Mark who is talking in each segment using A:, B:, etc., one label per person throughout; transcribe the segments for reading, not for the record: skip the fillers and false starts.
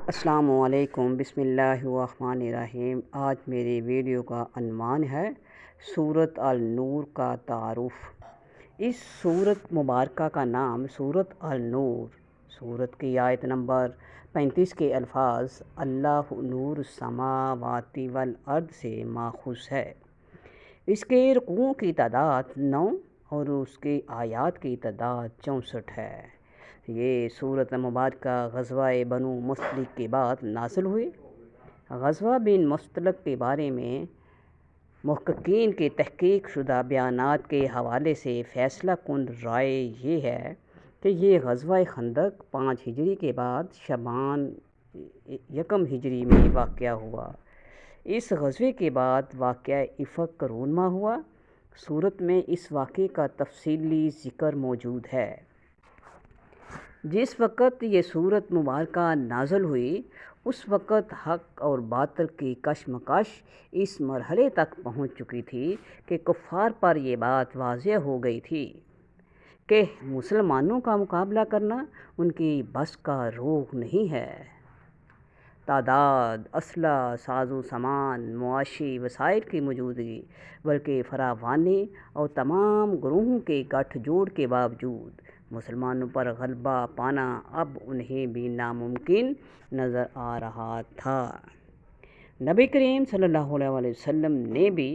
A: السلام علیکم، بسم اللہ الرحمن الرحیم۔ آج میری ویڈیو کا عنوان ہے سورۃ النور کا تعارف۔ اس سورت مبارکہ کا نام سورۃ النور، سورت کی آیت نمبر 35 کے الفاظ اللہ نور السماوات والارض سے ماخوذ ہے۔ اس کے رکوعوں کی تعداد 9 اور اس کی آیات کی تعداد 64 ہے۔ یہ سورت مبارکہ غزوہ بنو مصطلق کے بعد نازل ہوئی۔ غزوہ بن مصطلق کے بارے میں محققین کے تحقیق شدہ بیانات کے حوالے سے فیصلہ کن رائے یہ ہے کہ یہ غزوہ خندق 5 ہجری کے بعد شعبان 1 ہجری میں واقع ہوا۔ اس غزوے کے بعد واقعہ افق رونما ہوا۔ سورت میں اس واقعے کا تفصیلی ذکر موجود ہے۔ جس وقت یہ سورت مبارکہ نازل ہوئی اس وقت حق اور باطل کی کشمکش اس مرحلے تک پہنچ چکی تھی کہ کفار پر یہ بات واضح ہو گئی تھی کہ مسلمانوں کا مقابلہ کرنا ان کی بس کا روغ نہیں ہے۔ تعداد، اسلحہ، ساز و سامان، معاشی وسائل کی موجودگی بلکہ فراوانی اور تمام گروہوں کے گٹھ جوڑ کے باوجود مسلمانوں پر غلبہ پانا اب انہیں بھی ناممکن نظر آ رہا تھا۔ نبی کریم صلی اللہ علیہ وسلم نے بھی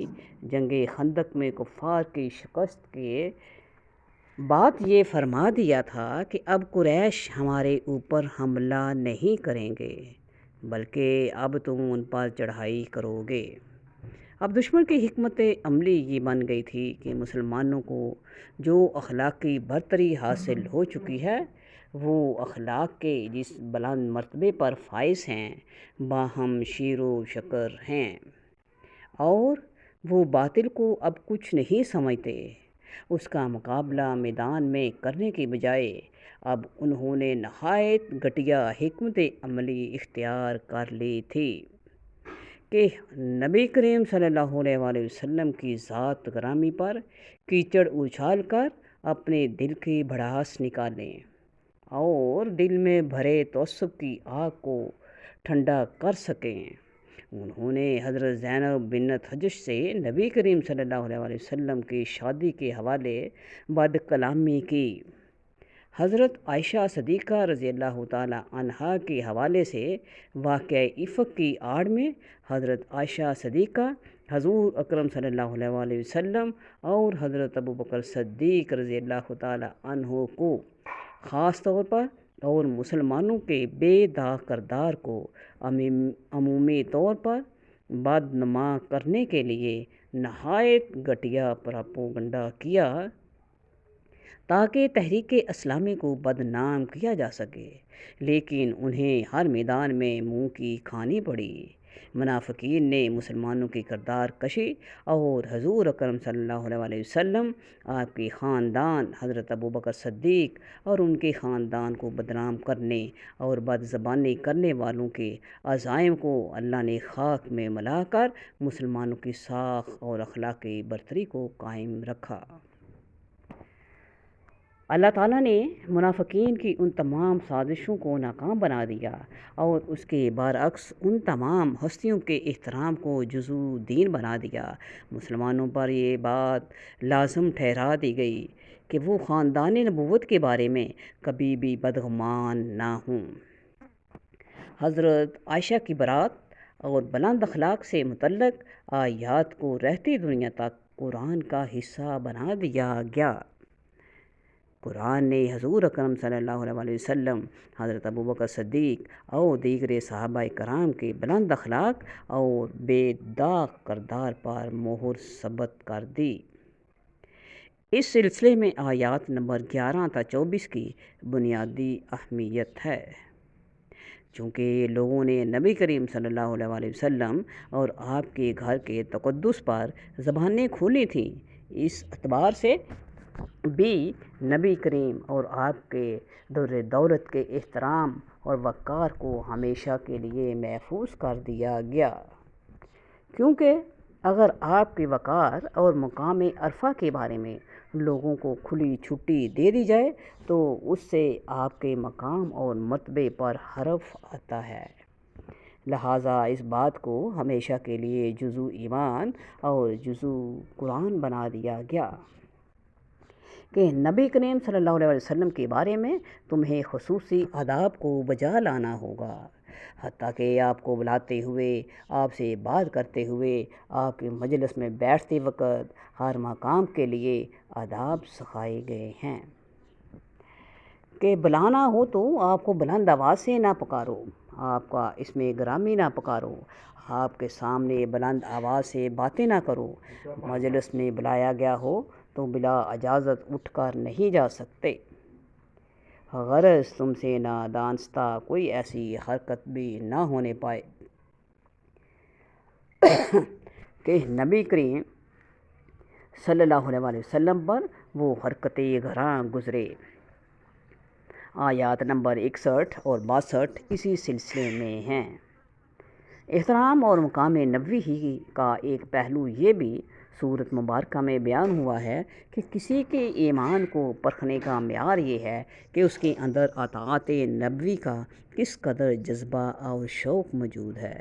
A: جنگ خندق میں کفار کی شکست کے بعد یہ فرما دیا تھا کہ اب قریش ہمارے اوپر حملہ نہیں کریں گے بلکہ اب تم ان پر چڑھائی کرو گے۔ اب دشمن کی حکمت عملی یہ بن گئی تھی کہ مسلمانوں کو جو اخلاقی برتری حاصل ہو چکی ہے وہ اخلاق کے جس بلند مرتبے پر فائز ہیں باہم شیر و شکر ہیں، اور وہ باطل کو اب کچھ نہیں سمجھتے۔ اس کا مقابلہ میدان میں کرنے کی بجائے اب انہوں نے نہایت گھٹیا حکمت عملی اختیار کر لی تھی کہ نبی کریم صلی اللہ علیہ وسلم کی ذات گرامی پر کیچڑ اچھال کر اپنے دل کی بھڑاس نکالیں اور دل میں بھرے تعصب کی آگ کو ٹھنڈا کر سکیں۔ انہوں نے حضرت زینب بنت حجش سے نبی کریم صلی اللہ علیہ وسلم کی شادی کے حوالے بد کلامی کی۔ حضرت عائشہ صدیقہ رضی اللہ تعالی عنہا کے حوالے سے واقعہ افق کی آڑ میں حضرت عائشہ صدیقہ، حضور اکرم صلی اللہ علیہ وسلم اور حضرت ابوبکر صدیق رضی اللہ تعالی عنہ کو خاص طور پر اور مسلمانوں کے بے داغ کردار کو عمومی طور پر بدنما کرنے کے لیے نہایت گھٹیا پروپیگنڈا کیا تاکہ تحریک اسلامی کو بدنام کیا جا سکے، لیکن انہیں ہر میدان میں منہ کی کھانی پڑی۔ منافقین نے مسلمانوں کی کردار کشی اور حضور اکرم صلی اللہ علیہ وسلم، آپ کے خاندان حضرت ابوبکر صدیق اور ان کے خاندان کو بدنام کرنے اور بد زبانی کرنے والوں کے عزائم کو اللہ نے خاک میں ملا کر مسلمانوں کی ساکھ اور اخلاقی برتری کو قائم رکھا۔ اللہ تعالیٰ نے منافقین کی ان تمام سازشوں کو ناکام بنا دیا اور اس کے برعکس ان تمام ہستیوں کے احترام کو جزو دین بنا دیا۔ مسلمانوں پر یہ بات لازم ٹھہرا دی گئی کہ وہ خاندان نبوت کے بارے میں کبھی بھی بدگمان نہ ہوں۔ حضرت عائشہ کی برات اور بلند اخلاق سے متعلق آیات کو رہتی دنیا تک قرآن کا حصہ بنا دیا گیا۔ قرآن نے حضور اکرم صلی اللہ علیہ وسلم، حضرت ابوبکر صدیق اور دیگر صحابہ کرام کے بلند اخلاق اور بے داغ کردار پر مہر ثبت کر دی۔ اس سلسلے میں آیات نمبر 11 تا 24 کی بنیادی اہمیت ہے۔ چونکہ لوگوں نے نبی کریم صلی اللہ علیہ وسلم اور آپ کے گھر کے تقدس پر زبانیں کھولی تھیں، اس اعتبار سے بھی نبی کریم اور آپ کے در دولت کے احترام اور وقار کو ہمیشہ کے لیے محفوظ کر دیا گیا، کیونکہ اگر آپ کے وقار اور مقام عرفہ کے بارے میں لوگوں کو کھلی چھٹی دے دی جائے تو اس سے آپ کے مقام اور مرتبے پر حرف آتا ہے۔ لہٰذا اس بات کو ہمیشہ کے لیے جزو ایمان اور جزو قرآن بنا دیا گیا کہ نبی کریم صلی اللہ علیہ وسلم کے بارے میں تمہیں خصوصی آداب کو بجا لانا ہوگا، حتیٰ کہ آپ کو بلاتے ہوئے، آپ سے بات کرتے ہوئے، آپ کے مجلس میں بیٹھتے وقت ہر مقام کے لیے آداب سکھائے گئے ہیں کہ بلانا ہو تو آپ کو بلند آواز سے نہ پکارو، آپ کا اس میں گرامی نہ پکارو، آپ کے سامنے بلند آواز سے باتیں نہ کرو، مجلس میں بلایا گیا ہو تو بلا اجازت اٹھ کر نہیں جا سکتے، غرض تم سے نادانستہ کوئی ایسی حرکت بھی نہ ہونے پائے کہ نبی کریم صلی اللہ علیہ وسلم پر وہ حرکت گراں گزرے۔ آیات نمبر 61 اور 62 اسی سلسلے میں ہیں۔ احترام اور مقام نبوی ہی کا ایک پہلو یہ بھی سورت مبارکہ میں بیان ہوا ہے کہ کسی کے ایمان کو پرکھنے کا معیار یہ ہے کہ اس کے اندر اطاعت نبوی کا کس قدر جذبہ اور شوق موجود ہے۔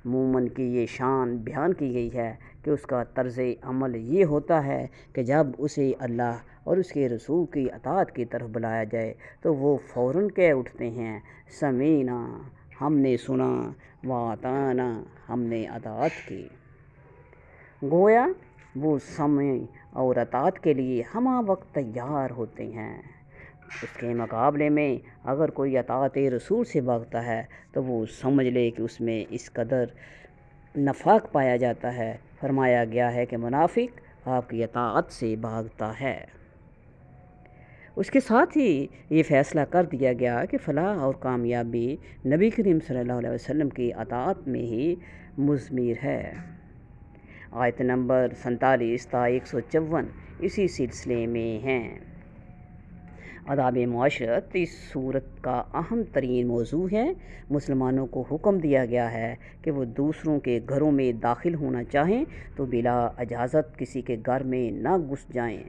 A: مومن کی یہ شان بیان کی گئی ہے کہ اس کا طرز عمل یہ ہوتا ہے کہ جب اسے اللہ اور اس کے رسول کی اطاعت کی طرف بلایا جائے تو وہ فوراً کہہ اٹھتے ہیں سمیعنا، ہم نے سنا، واطعنا، ہم نے اطاعت کی۔ گویا وہ سمع اور اطاعت کے لیے ہمہ وقت تیار ہوتے ہیں۔ اس کے مقابلے میں اگر کوئی اطاعت رسول سے بھاگتا ہے تو وہ سمجھ لے کہ اس میں اس قدر نفاق پایا جاتا ہے۔ فرمایا گیا ہے کہ منافق آپ کی اطاعت سے بھاگتا ہے۔ اس کے ساتھ ہی یہ فیصلہ کر دیا گیا کہ فلاح اور کامیابی نبی کریم صلی اللہ علیہ وسلم کی اطاعت میں ہی مضمر ہے۔ آیت نمبر 47 تا 154 اسی سلسلے میں ہیں۔ آداب معاشرت اس صورت کا اہم ترین موضوع ہے۔ مسلمانوں کو حکم دیا گیا ہے کہ وہ دوسروں کے گھروں میں داخل ہونا چاہیں تو بلا اجازت کسی کے گھر میں نہ گھس جائیں۔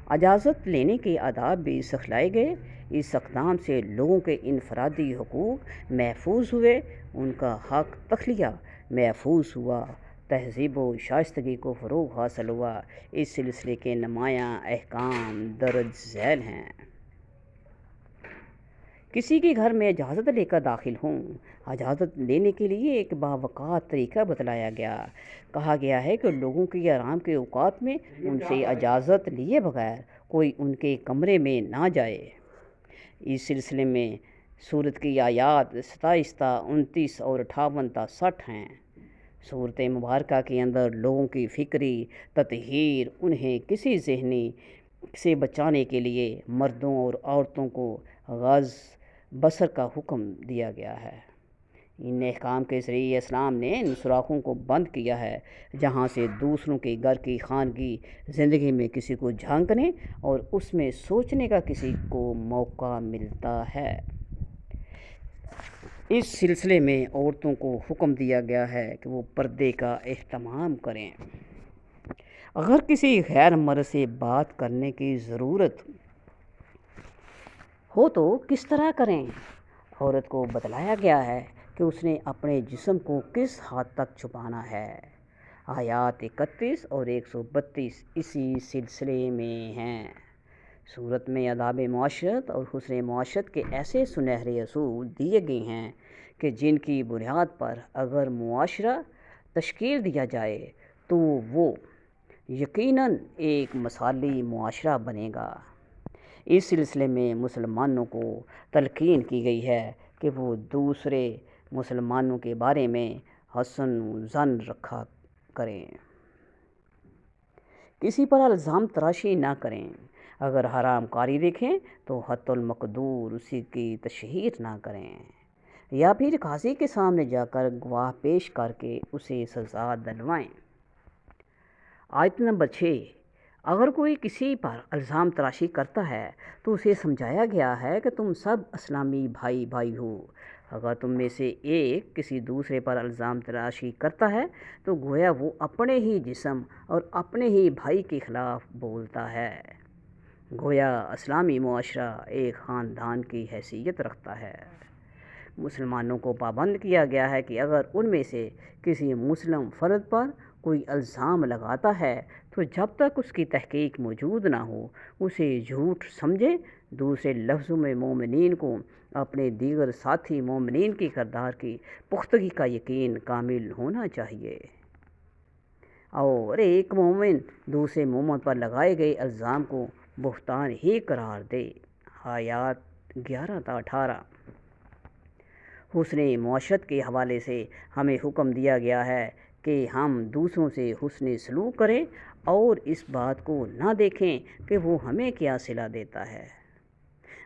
A: اجازت لینے کے آداب بھی سکھلائے گئے۔ اس اقدام سے لوگوں کے انفرادی حقوق محفوظ ہوئے، ان کا حق تخلیہ محفوظ ہوا، تہذیب و شائستگی کو فروغ حاصل ہوا۔ اس سلسلے کے نمایاں احکام درج ذیل ہیں۔ کسی کے گھر میں اجازت لے کر داخل ہوں۔ اجازت لینے کے لیے ایک باوقار طریقہ بتلایا گیا۔ کہا گیا ہے کہ لوگوں کے آرام کے اوقات میں ان سے اجازت لیے بغیر کوئی ان کے کمرے میں نہ جائے۔ اس سلسلے میں سورت کی آیات 27 تا 29 اور 58 تا 60 ہیں۔ سورت مبارکہ کے اندر لوگوں کی فکری تطہیر، انہیں کسی ذہنی سے بچانے کے لیے مردوں اور عورتوں کو غض بصر کا حکم دیا گیا ہے۔ ان احکام کے ذریعے اسلام نے ان سوراخوں کو بند کیا ہے جہاں سے دوسروں کے گھر کی خانگی زندگی میں کسی کو جھانکنے اور اس میں سوچنے کا کسی کو موقع ملتا ہے۔ اس سلسلے میں عورتوں کو حکم دیا گیا ہے کہ وہ پردے کا اہتمام کریں۔ اگر کسی غیر مرد سے بات کرنے کی ضرورت ہو تو کس طرح کریں؟ عورت کو بتلایا گیا ہے کہ اس نے اپنے جسم کو کس حد تک چھپانا ہے۔ آیات 31 اور 132 اسی سلسلے میں ہیں۔ سورت میں آداب معاشرت اور حسن معاشرت کے ایسے سنہرے اصول دیے گئے ہیں کہ جن کی بنیاد پر اگر معاشرہ تشکیل دیا جائے تو وہ یقیناً ایک مثالی معاشرہ بنے گا۔ اس سلسلے میں مسلمانوں کو تلقین کی گئی ہے کہ وہ دوسرے مسلمانوں کے بارے میں حسن ظن رکھا کریں، کسی پر الزام تراشی نہ کریں، اگر حرام کاری دیکھیں تو حتی المقدور اسی کی تشہیر نہ کریں، یا پھر قاضی کے سامنے جا کر گواہ پیش کر کے اسے سزا دلوائیں۔ آیت نمبر 6 اگر کوئی کسی پر الزام تراشی کرتا ہے تو اسے سمجھایا گیا ہے کہ تم سب اسلامی بھائی بھائی ہو، اگر تم میں سے ایک کسی دوسرے پر الزام تراشی کرتا ہے تو گویا وہ اپنے ہی جسم اور اپنے ہی بھائی کے خلاف بولتا ہے۔ گویا اسلامی معاشرہ ایک خاندان کی حیثیت رکھتا ہے۔ مسلمانوں کو پابند کیا گیا ہے کہ اگر ان میں سے کسی مسلم فرد پر کوئی الزام لگاتا ہے تو جب تک اس کی تحقیق موجود نہ ہو اسے جھوٹ سمجھے۔ دوسرے لفظوں میں مومنین کو اپنے دیگر ساتھی مومنین کے کردار کی پختگی کا یقین کامل ہونا چاہیے، اور ایک مومن دوسرے مومن پر لگائے گئے الزام کو بہتان ہی قرار دے۔ آیات 11 تا 18۔ حسن معاشرت کے حوالے سے ہمیں حکم دیا گیا ہے کہ ہم دوسروں سے حسن سلوک کریں اور اس بات کو نہ دیکھیں کہ وہ ہمیں کیا صلہ دیتا ہے،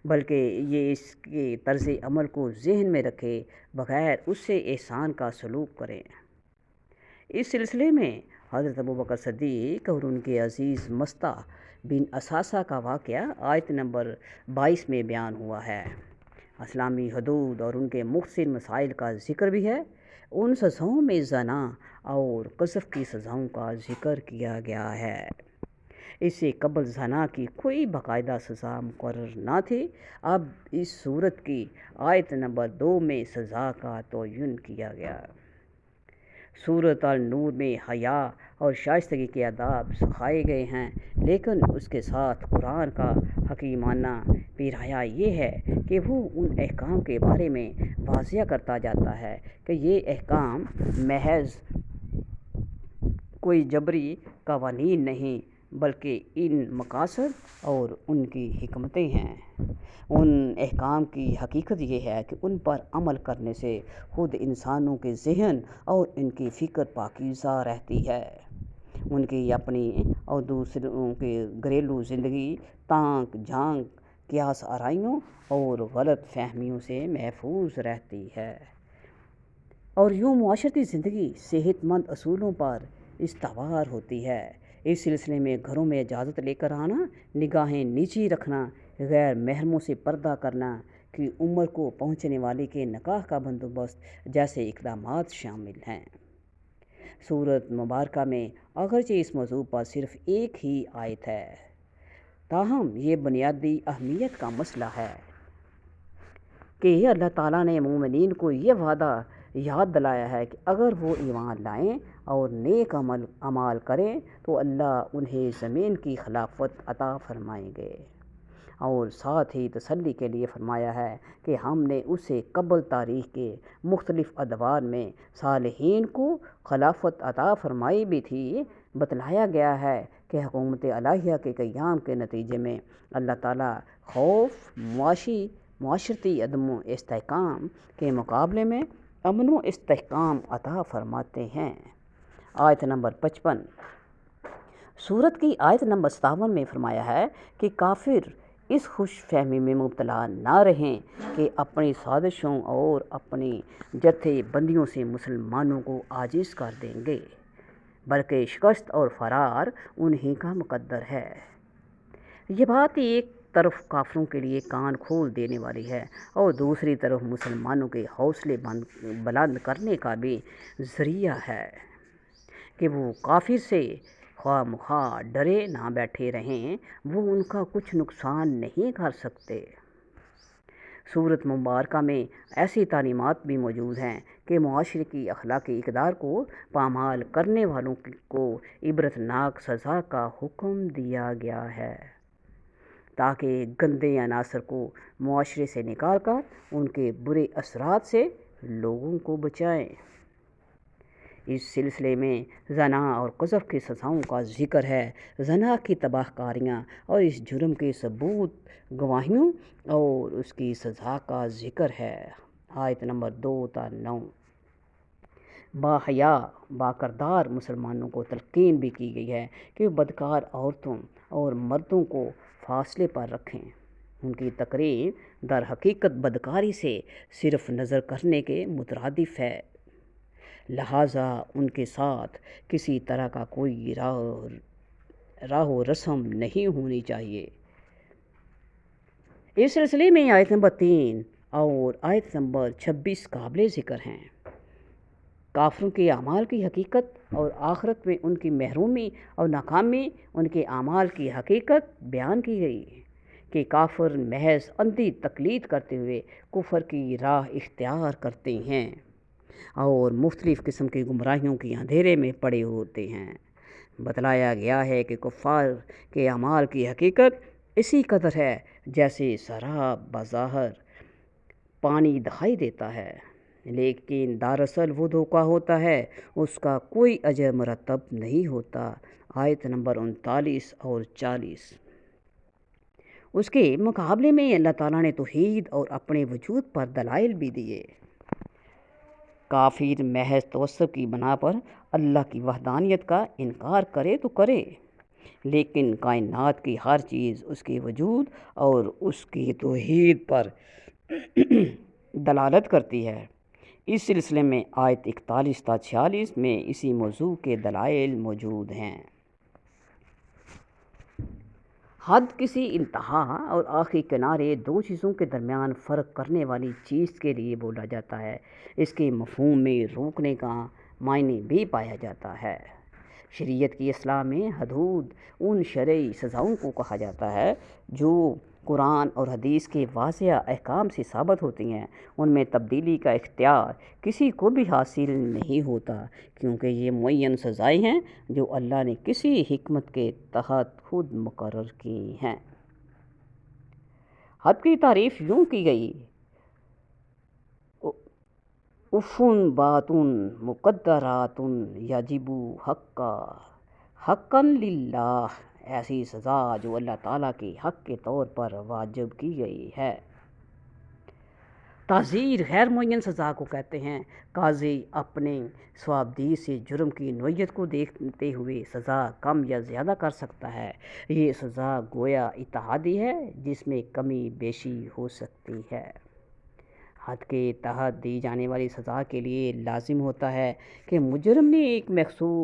A: بلکہ یہ اس کے طرز عمل کو ذہن میں رکھے بغیر اس سے احسان کا سلوک کریں۔ اس سلسلے میں حضرت ابوبکر صدیق اور ان کے عزیز مصطح بن اثاثہ کا واقعہ آیت نمبر 22 میں بیان ہوا ہے۔ اسلامی حدود اور ان کے مختصر مسائل کا ذکر بھی ہے۔ ان سزاؤں میں زنا اور قذف کی سزاؤں کا ذکر کیا گیا ہے۔ اس سے قبل زنا کی کوئی باقاعدہ سزا مقرر نہ تھی۔ اب اس صورت کی آیت نمبر 2 میں سزا کا تعین کیا گیا۔ سورۃ النور میں حیا اور شائستگی کے آداب سکھائے گئے ہیں، لیکن اس کے ساتھ قرآن کا حکیمانہ پیرایا یہ ہے کہ وہ ان احکام کے بارے میں واضح کرتا جاتا ہے کہ یہ احکام محض کوئی جبری قوانین نہیں بلکہ ان مقاصد اور ان کی حکمتیں ہیں۔ ان احکام کی حقیقت یہ ہے کہ ان پر عمل کرنے سے خود انسانوں کے ذہن اور ان کی فکر پاکیزہ رہتی ہے، ان کی اپنی اور دوسروں کی گھریلو زندگی تانک جھانک قیاس آرائیوں اور غلط فہمیوں سے محفوظ رہتی ہے، اور یوں معاشرتی زندگی صحت مند اصولوں پر استوار ہوتی ہے۔ اس سلسلے میں گھروں میں اجازت لے کر آنا، نگاہیں نیچی رکھنا، غیر محرموں سے پردہ کرنا کی عمر کو پہنچنے والے کے نکاح کا بندوبست جیسے اقدامات شامل ہیں۔ سورۃ مبارکہ میں اگرچہ اس موضوع پر صرف ایک ہی آیت ہے، تاہم یہ بنیادی اہمیت کا مسئلہ ہے کہ اللہ تعالیٰ نے مومنین کو یہ وعدہ یاد دلایا ہے کہ اگر وہ ایمان لائیں اور نیک اعمال کریں تو اللہ انہیں زمین کی خلافت عطا فرمائیں گے، اور ساتھ ہی تسلی کے لیے فرمایا ہے کہ ہم نے اسے قبل تاریخ کے مختلف ادوار میں صالحین کو خلافت عطا فرمائی بھی تھی۔ بتلایا گیا ہے کہ حکومت الہیہ کے قیام کے نتیجے میں اللہ تعالیٰ خوف، معاشرتی عدم و استحکام کے مقابلے میں امن و استحکام عطا فرماتے ہیں۔ آیت نمبر 55۔ سورت کی آیت نمبر 57 میں فرمایا ہے کہ کافر اس خوش فہمی میں مبتلا نہ رہیں کہ اپنی سازشوں اور اپنی جتھے بندیوں سے مسلمانوں کو عاجز کر دیں گے، بلکہ شکست اور فرار انہی کا مقدر ہے۔ یہ بات ایک طرف کافروں کے لیے کان کھول دینے والی ہے اور دوسری طرف مسلمانوں کے حوصلے بلند کرنے کا بھی ذریعہ ہے کہ وہ کافر سے خواہ مخواہ ڈرے نہ بیٹھے رہیں، وہ ان کا کچھ نقصان نہیں کر سکتے۔ سورۃ مبارکہ میں ایسی تعلیمات بھی موجود ہیں کہ معاشرے کی اخلاقی اقدار کو پامال کرنے والوں کو عبرتناک سزا کا حکم دیا گیا ہے، تاکہ گندے عناصر کو معاشرے سے نکال کر ان کے برے اثرات سے لوگوں کو بچائیں۔ اس سلسلے میں زنا اور قذف کی سزاؤں کا ذکر ہے۔ زنا کی تباہ کاریاں اور اس جرم کے ثبوت، گواہیوں اور اس کی سزا کا ذکر ہے۔ آیت نمبر 2 تا 9۔ باحیا باکردار مسلمانوں کو تلقین بھی کی گئی ہے کہ وہ بدکار عورتوں اور مردوں کو فاصلے پر رکھیں۔ ان کی تقریب در حقیقت بدکاری سے صرف نظر کرنے کے مترادف ہے، لہٰذا ان کے ساتھ کسی طرح کا کوئی راہ و رسم نہیں ہونی چاہیے۔ اس سلسلے میں آیت نمبر 3 اور آیت نمبر 26 قابل ذکر ہیں۔ کافروں کے اعمال کی حقیقت اور آخرت میں ان کی محرومی اور ناکامی، ان کے اعمال کی حقیقت بیان کی گئی کہ کافر محض اندھی تقلید کرتے ہوئے کفر کی راہ اختیار کرتے ہیں اور مختلف قسم کی گمراہیوں کے اندھیرے میں پڑے ہوتے ہیں۔ بتلایا گیا ہے کہ کفار کے اعمال کی حقیقت اسی قدر ہے جیسے سراب بظاہر پانی دکھائی دیتا ہے، لیکن دراصل وہ دھوکہ ہوتا ہے، اس کا کوئی اجر مرتب نہیں ہوتا۔ آیت نمبر 39 اور 40۔ اس کے مقابلے میں اللہ تعالیٰ نے توحید اور اپنے وجود پر دلائل بھی دیے۔ کافر محض توسط کی بنا پر اللہ کی وحدانیت کا انکار کرے تو کرے، لیکن کائنات کی ہر چیز اس کے وجود اور اس کی توحید پر دلالت کرتی ہے۔ اس سلسلے میں آیت 41 تا 46 میں اسی موضوع کے دلائل موجود ہیں۔ حد کسی انتہا اور آخری کنارے دو چیزوں کے درمیان فرق کرنے والی چیز کے لیے بولا جاتا ہے۔ اس کے مفہوم میں روکنے کا معنی بھی پایا جاتا ہے۔ شریعت کی اصطلاح میں حدود ان شرعی سزاؤں کو کہا جاتا ہے جو قرآن اور حدیث کے واضح احکام سے ثابت ہوتی ہیں۔ ان میں تبدیلی کا اختیار کسی کو بھی حاصل نہیں ہوتا، کیونکہ یہ معین سزائیں ہیں جو اللہ نے کسی حکمت کے تحت خود مقرر کی ہیں۔ حد کی تعریف یوں کی گئی: عفو بات مقدرات یجب حقا للہ، ایسی سزا جو اللہ تعالیٰ کے حق کے طور پر واجب کی گئی ہے۔ تعزیر غیر معین سزا کو کہتے ہیں۔ قاضی اپنے ثوابدید سے جرم کی نوعیت کو دیکھتے ہوئے سزا کم یا زیادہ کر سکتا ہے۔ یہ سزا گویا اتحادی ہے جس میں کمی بیشی ہو سکتی ہے۔ حد کے تحت دی جانے والی سزا کے لیے لازم ہوتا ہے کہ مجرم نے ایک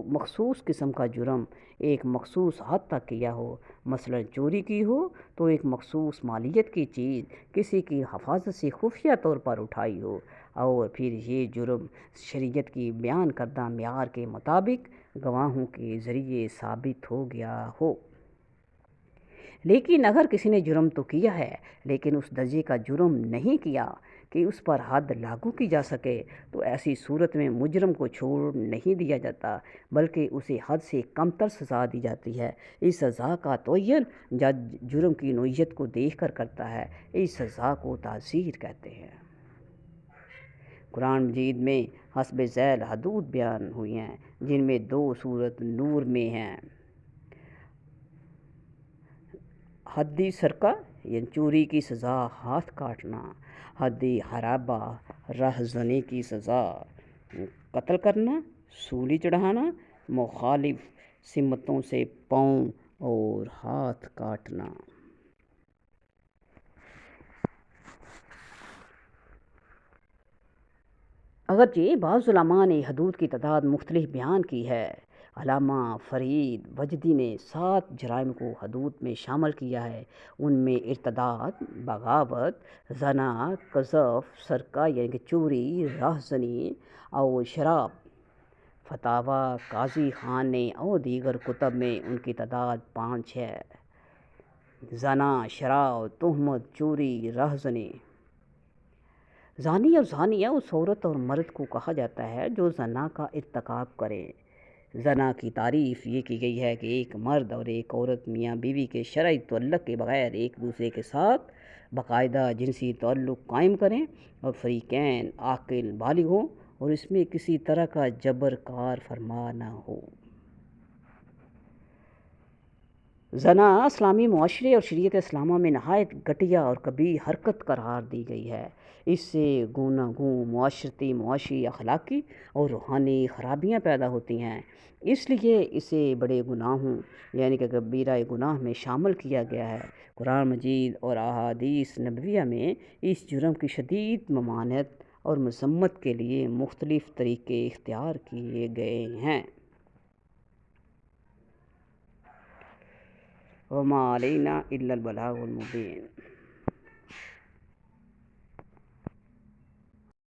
A: مخصوص قسم کا جرم ایک مخصوص حد تک کیا ہو۔ مثلا چوری کی ہو تو ایک مخصوص مالیت کی چیز کسی کی حفاظت سے خفیہ طور پر اٹھائی ہو، اور پھر یہ جرم شریعت کی بیان کردہ معیار کے مطابق گواہوں کے ذریعے ثابت ہو گیا ہو۔ لیکن اگر کسی نے جرم تو کیا ہے لیکن اس درجے کا جرم نہیں کیا کہ اس پر حد لاگو کی جا سکے، تو ایسی صورت میں مجرم کو چھوڑ نہیں دیا جاتا بلکہ اسے حد سے کم تر سزا دی جاتی ہے۔ اس سزا کا تعین جج جرم کی نوعیت کو دیکھ کر کرتا ہے۔ اس سزا کو تعزیر کہتے ہیں۔ قرآن مجید میں حسب ذیل حدود بیان ہوئی ہیں، جن میں دو سورۃ نور میں ہیں۔ حد سرقہ یعنی چوری کی سزا ہاتھ کاٹنا، حد حرابہ رہ زنی کی سزا قتل کرنا، سولی چڑھانا، مخالف سمتوں سے پاؤں اور ہاتھ کاٹنا۔ اگرچہ بعض علماء نے حدود کی تعداد مختلف بیان کی ہے۔ علامہ فرید وجدی نے 7 جرائم کو حدود میں شامل کیا ہے۔ ان میں ارتداد، بغاوت، زنا، قذف، سرقہ یعنی کہ چوری، رہ زنی اور شراب۔ فتاویٰ قاضی خان نے اور دیگر کتب میں ان کی تعداد 5 ہے۔ زنا، شراب، تہمت، چوری، رہ زنی۔ زانی اور زانیہ اس عورت اور مرد کو کہا جاتا ہے جو زنا کا ارتکاب کرے۔ زنا کی تعریف یہ کی گئی ہے کہ ایک مرد اور ایک عورت میاں بیوی کے شرعی تعلق کے بغیر ایک دوسرے کے ساتھ باقاعدہ جنسی تعلق قائم کریں اور فریقین عاقل بالغ ہوں اور اس میں کسی طرح کا جبر کار فرما نہ ہو۔ زنا اسلامی معاشرے اور شریعت اسلامہ میں نہایت گھٹیا اور قبیح حرکت قرار دی گئی ہے۔ اس سے گوناگوں معاشرتی، معاشی، اخلاقی اور روحانی خرابیاں پیدا ہوتی ہیں۔ اس لیے اسے بڑے گناہوں یعنی کہ کبیرہ گناہ میں شامل کیا گیا ہے۔ قرآن مجید اور احادیث نبویہ میں اس جرم کی شدید ممانعت اور مذمت کے لیے مختلف طریقے اختیار کیے گئے ہیں۔ وما علینا الا البلاغ المبین۔